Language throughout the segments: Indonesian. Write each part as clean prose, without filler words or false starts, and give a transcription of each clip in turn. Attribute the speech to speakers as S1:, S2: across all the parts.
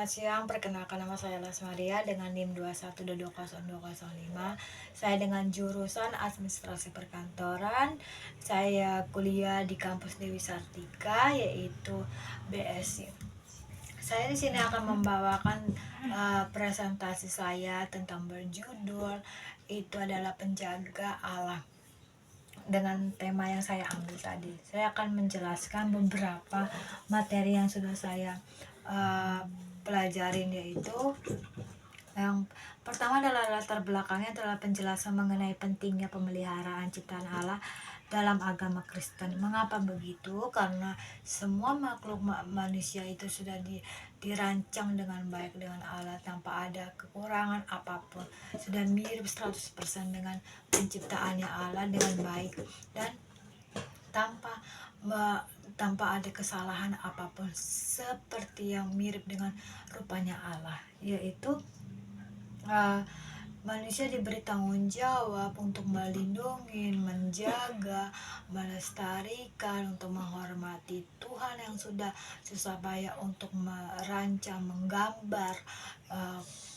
S1: selamat siang. Perkenalkan nama saya Lasmaria dengan NIM 212202005. Saya dengan jurusan Administrasi Perkantoran. Saya kuliah di kampus Dewi Sartika yaitu BSI. Saya di sini akan membawakan presentasi saya tentang berjudul itu adalah penjaga alam. Dengan tema yang saya ambil tadi, saya akan menjelaskan beberapa materi yang sudah saya pelajarin, yaitu yang pertama adalah latar belakangnya adalah penjelasan mengenai pentingnya pemeliharaan ciptaan Allah dalam agama Kristen. Mengapa begitu? Karena semua makhluk manusia itu sudah dirancang dengan baik dengan Allah tanpa ada kekurangan apapun. Sudah mirip 100% dengan penciptaannya Allah dengan baik dan tanpa tanpa ada kesalahan apapun, seperti yang mirip dengan rupanya Allah, yaitu manusia diberi tanggung jawab untuk melindungi, menjaga, melestarikan, untuk menghormati Tuhan yang sudah susah payah untuk merancang, menggambar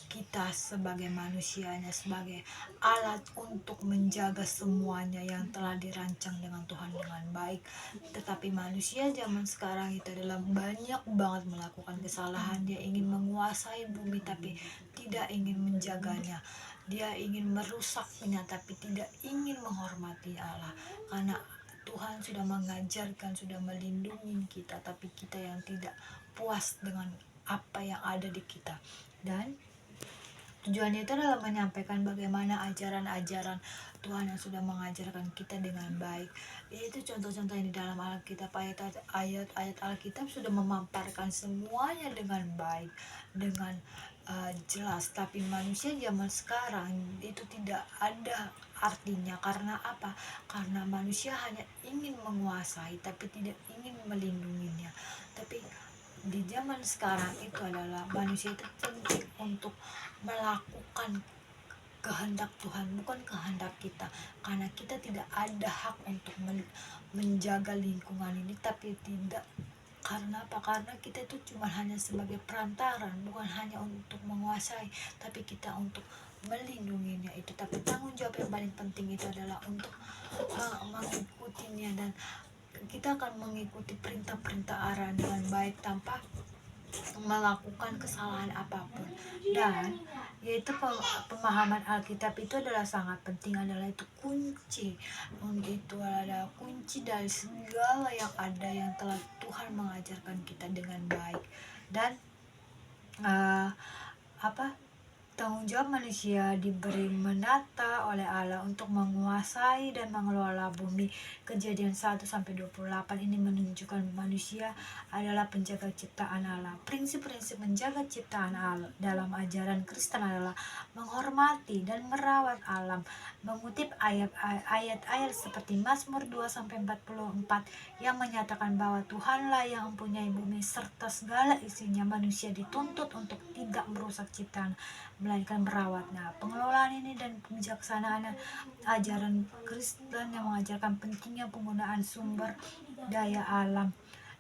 S1: kita sebagai manusianya, sebagai alat untuk menjaga semuanya yang telah dirancang dengan Tuhan dengan baik. Tetapi manusia zaman sekarang itu adalah banyak banget melakukan kesalahan. Dia ingin menguasai bumi tapi tidak ingin menjaganya. Dia ingin merusaknya tapi tidak ingin menghormati Allah. Karena Tuhan sudah mengajarkan, sudah melindungi kita, tapi kita yang tidak puas dengan apa yang ada di kita. Dan tujuannya itu adalah menyampaikan bagaimana ajaran-ajaran Tuhan yang sudah mengajarkan kita dengan baik. Itu contoh-contoh yang di dalam Alkitab, ayat-ayat Alkitab sudah memaparkan semuanya dengan baik, dengan jelas. Tapi manusia zaman sekarang itu tidak ada artinya. Karena apa? Karena manusia hanya ingin menguasai tapi tidak ingin melindunginya. Tapi di zaman sekarang itu adalah manusia itu penting untuk melakukan kehendak Tuhan, bukan kehendak kita. Karena kita tidak ada hak untuk menjaga lingkungan ini, tapi tidak. Karena apa? Karena kita itu cuma hanya sebagai perantaran, bukan hanya untuk menguasai, tapi kita untuk melindunginya itu. Tapi tanggung jawab yang paling penting itu adalah untuk mengikutinya, dan kita akan mengikuti perintah-perintah arahan dengan baik tanpa melakukan kesalahan apapun. Dan yaitu pemahaman Alkitab itu adalah sangat penting, adalah itu kunci. Itu adalah kunci dari segala yang ada yang telah Tuhan mengajarkan kita dengan baik. Dan tanggung jawab manusia diberi menata oleh Allah untuk menguasai dan mengelola bumi. Kejadian 1-28 ini menunjukkan manusia adalah penjaga ciptaan Allah. Prinsip-prinsip menjaga ciptaan Allah dalam ajaran Kristen adalah menghormati dan merawat alam. Mengutip ayat-ayat seperti Mazmur 2-44 yang menyatakan bahwa Tuhanlah yang mempunyai bumi serta segala isinya, manusia dituntut untuk tidak merusak ciptaan, melainkan merawatnya. Pengelolaan ini dan kebijaksanaan ajaran Kristen yang mengajarkan pentingnya penggunaan sumber daya alam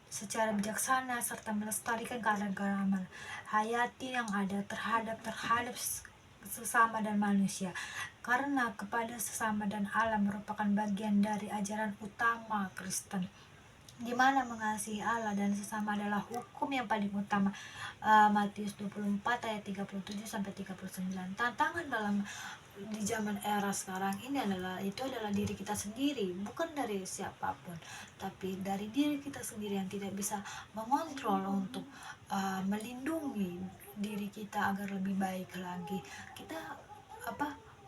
S1: secara bijaksana serta melestarikan keanekaragaman hayati yang ada terhadap sesama dan manusia. Karena kepada sesama dan alam merupakan bagian dari ajaran utama Kristen, di mana mengasihi Allah dan sesama adalah hukum yang paling utama. Matius 24 ayat 37-39. Tantangan di zaman era sekarang ini adalah diri kita sendiri, bukan dari siapapun, tapi dari diri kita sendiri yang tidak bisa mengontrol untuk melindungi diri kita agar lebih baik lagi. Kita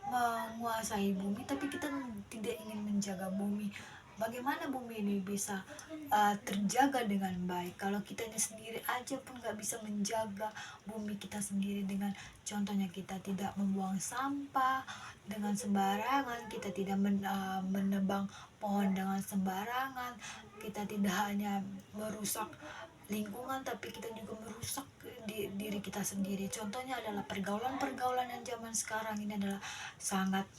S1: menguasai bumi tapi kita tidak ingin menjaga bumi. Bagaimana bumi ini bisa terjaga dengan baik kalau kitanya sendiri aja pun gak bisa menjaga bumi kita sendiri? Dengan contohnya, kita tidak membuang sampah dengan sembarangan, kita tidak menebang pohon dengan sembarangan, kita tidak hanya merusak lingkungan tapi kita juga merusak diri kita sendiri. Contohnya adalah pergaulan yang zaman sekarang ini adalah sangat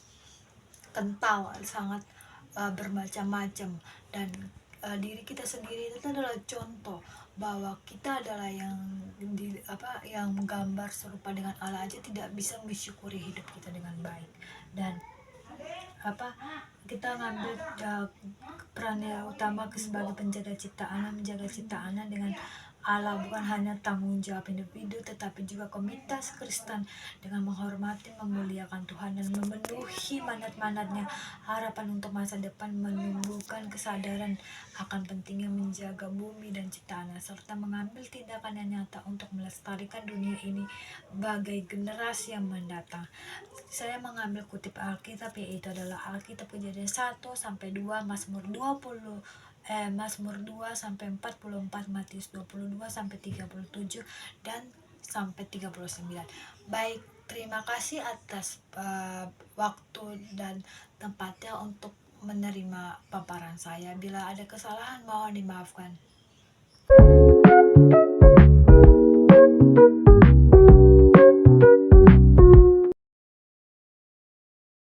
S1: kental, sangat bermacam-macam. Dan diri kita sendiri itu adalah contoh bahwa kita adalah yang yang menggambar serupa dengan Allah aja tidak bisa mensyukuri hidup kita dengan baik. Dan kita ngambil peran yang utama sebagai penjaga ciptaan, menjaga ciptaan dengan Allah, bukan hanya tanggung jawab individu tetapi juga komunitas Kristen, dengan menghormati, memuliakan Tuhan dan memenuhi mandat-mandatnya. Harapan untuk masa depan menumbuhkan kesadaran akan pentingnya menjaga bumi dan ciptaannya, serta mengambil tindakan yang nyata untuk melestarikan dunia ini bagai generasi yang mendatang. Saya mengambil kutip Alkitab, yaitu adalah Alkitab Kejadian 1-2, Mazmur 2 sampai 44, Matius 22 sampai 37 dan sampai 39. Baik, terima kasih atas waktu dan tempatnya untuk menerima paparan saya. Bila ada kesalahan mohon dimaafkan.